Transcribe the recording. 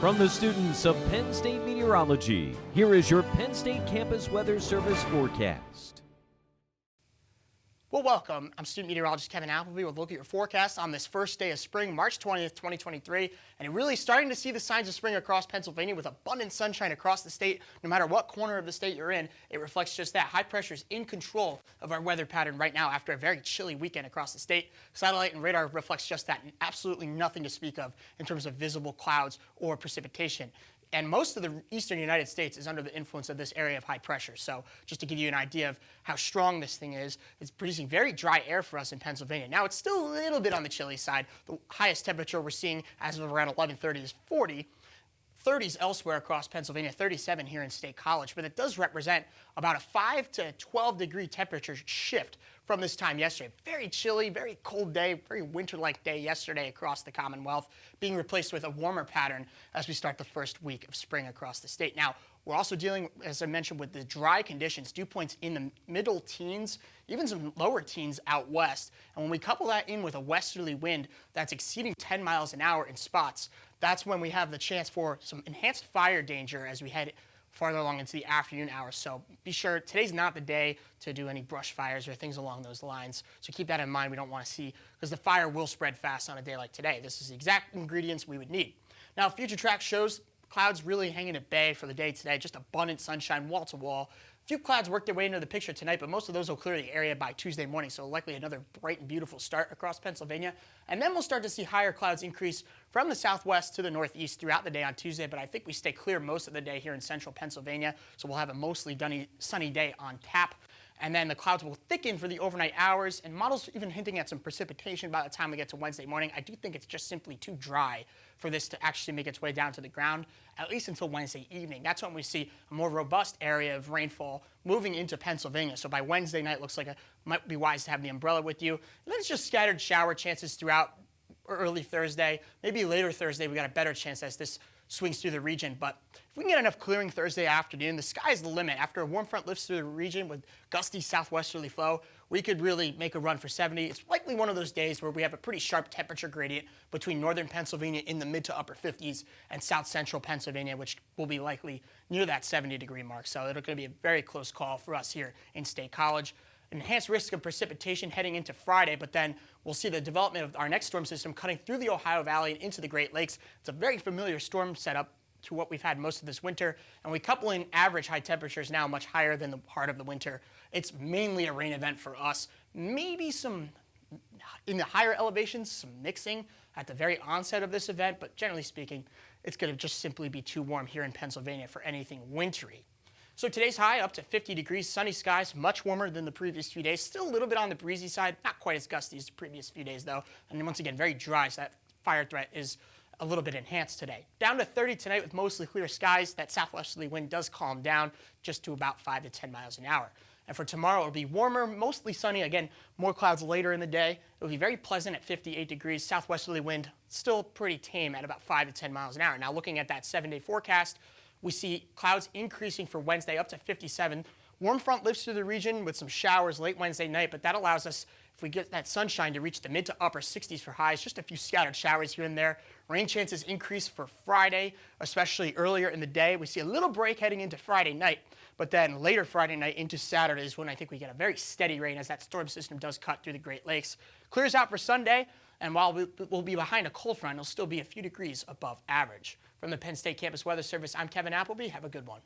From the students of Penn State Meteorology, here is your Penn State Campus Weather Service forecast. Well, welcome. I'm student meteorologist Kevin Appleby. We'll look at your forecast on this first day of spring, March 20th, 2023. And really starting to see the signs of spring across Pennsylvania with abundant sunshine across the state. No matter what corner of the state you're in, it reflects just that. High pressure is in control of our weather pattern right now after a very chilly weekend across the state. Satellite and radar reflects just that, and absolutely nothing to speak of in terms of visible clouds or precipitation. And most of the eastern United States is under the influence of this area of high pressure. So just to give you an idea of how strong this thing is, it's producing very dry air for us in Pennsylvania. Now, it's still a little bit on the chilly side. The highest temperature we're seeing as of around 11:30 is 40. 30s elsewhere across Pennsylvania, 37 here in State College, but it does represent about a 5 to 12 degree temperature shift from this time yesterday. Very chilly, very cold day, very winter-like day yesterday across the Commonwealth, being replaced with a warmer pattern as we start the first week of spring across the state. Now, we're also dealing, as I mentioned, with the dry conditions, dew points in the middle teens, even some lower teens out west. And when we couple that in with a westerly wind that's exceeding 10 miles an hour in spots, that's when we have the chance for some enhanced fire danger as we head farther along into the afternoon hours. So be sure, today's not the day to do any brush fires or things along those lines. So keep that in mind. We don't want to see, because the fire will spread fast on a day like today. This is the exact ingredients we would need. Now, future track shows clouds really hanging at bay for the day today. Just abundant sunshine, wall to wall. A few clouds work their way into the picture tonight, but most of those will clear the area by Tuesday morning, so likely another bright and beautiful start across Pennsylvania. And then we'll start to see higher clouds increase from the southwest to the northeast throughout the day on Tuesday, but I think we stay clear most of the day here in central Pennsylvania, so we'll have a mostly sunny day on tap. And then the clouds will thicken for the overnight hours, and models even hinting at some precipitation by the time we get to Wednesday morning. I do think it's just simply too dry for this to actually make its way down to the ground, at least until Wednesday evening. That's when we see a more robust area of rainfall moving into Pennsylvania. So by Wednesday night, looks like it might be wise to have the umbrella with you. And then it's just scattered shower chances throughout early Thursday. Maybe later Thursday, we got a better chance as this swings through the region. But if we can get enough clearing Thursday afternoon, the sky's the limit. After a warm front lifts through the region with gusty southwesterly flow, we could really make a run for 70. It's likely one of those days where we have a pretty sharp temperature gradient between northern Pennsylvania in the mid to upper 50s and south central Pennsylvania, which will be likely near that 70-degree mark. So it's going to be a very close call for us here in State College. Enhanced risk of precipitation heading into Friday, but then we'll see the development of our next storm system cutting through the Ohio Valley and into the Great Lakes. It's a very familiar storm setup to what we've had most of this winter, and we couple in average high temperatures now much higher than the heart of the winter. It's mainly a rain event for us. Maybe some, in the higher elevations, some mixing at the very onset of this event, but generally speaking, it's going to just simply be too warm here in Pennsylvania for anything wintry. So today's high up to 50 degrees, sunny skies, much warmer than the previous few days. Still a little bit on the breezy side, not quite as gusty as the previous few days though. And once again, very dry, so that fire threat is a little bit enhanced today. Down to 30 tonight with mostly clear skies. That southwesterly wind does calm down just to about 5 to 10 miles an hour. And for tomorrow, it'll be warmer, mostly sunny. Again, more clouds later in the day. It'll be very pleasant at 58 degrees. Southwesterly wind still pretty tame at about 5 to 10 miles an hour. Now looking at that 7-day forecast, we see clouds increasing for Wednesday up to 57. Warm front lifts through the region with some showers late Wednesday night, but that allows us, if we get that sunshine, to reach the mid to upper 60s for highs, just a few scattered showers here and there. Rain chances increase for Friday, especially earlier in the day. We see a little break heading into Friday night, but then later Friday night into Saturday is when I think we get a very steady rain as that storm system does cut through the Great Lakes. Clears out for Sunday, and while we'll be behind a cold front, it'll still be a few degrees above average. From the Penn State Campus Weather Service, I'm Kevin Appleby. Have a good one.